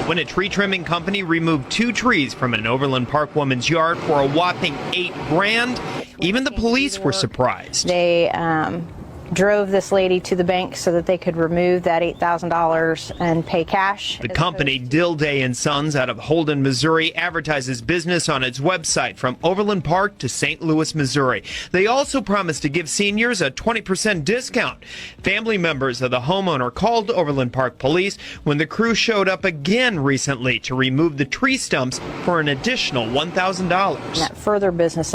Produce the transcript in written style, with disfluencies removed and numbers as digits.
when a tree trimming company removed 2 trees from an Overland Park woman's yard for a whopping $8,000. Even the police were surprised. They drove this lady to the bank so that they could remove that $8,000 and pay cash. The company, Dilday & Sons, out of Holden, Missouri, advertises business on its website from Overland Park to St. Louis, Missouri. They also promised to give seniors a 20% discount. Family members of the homeowner called Overland Park police when the crew showed up again recently to remove the tree stumps for an additional $1,000. That further business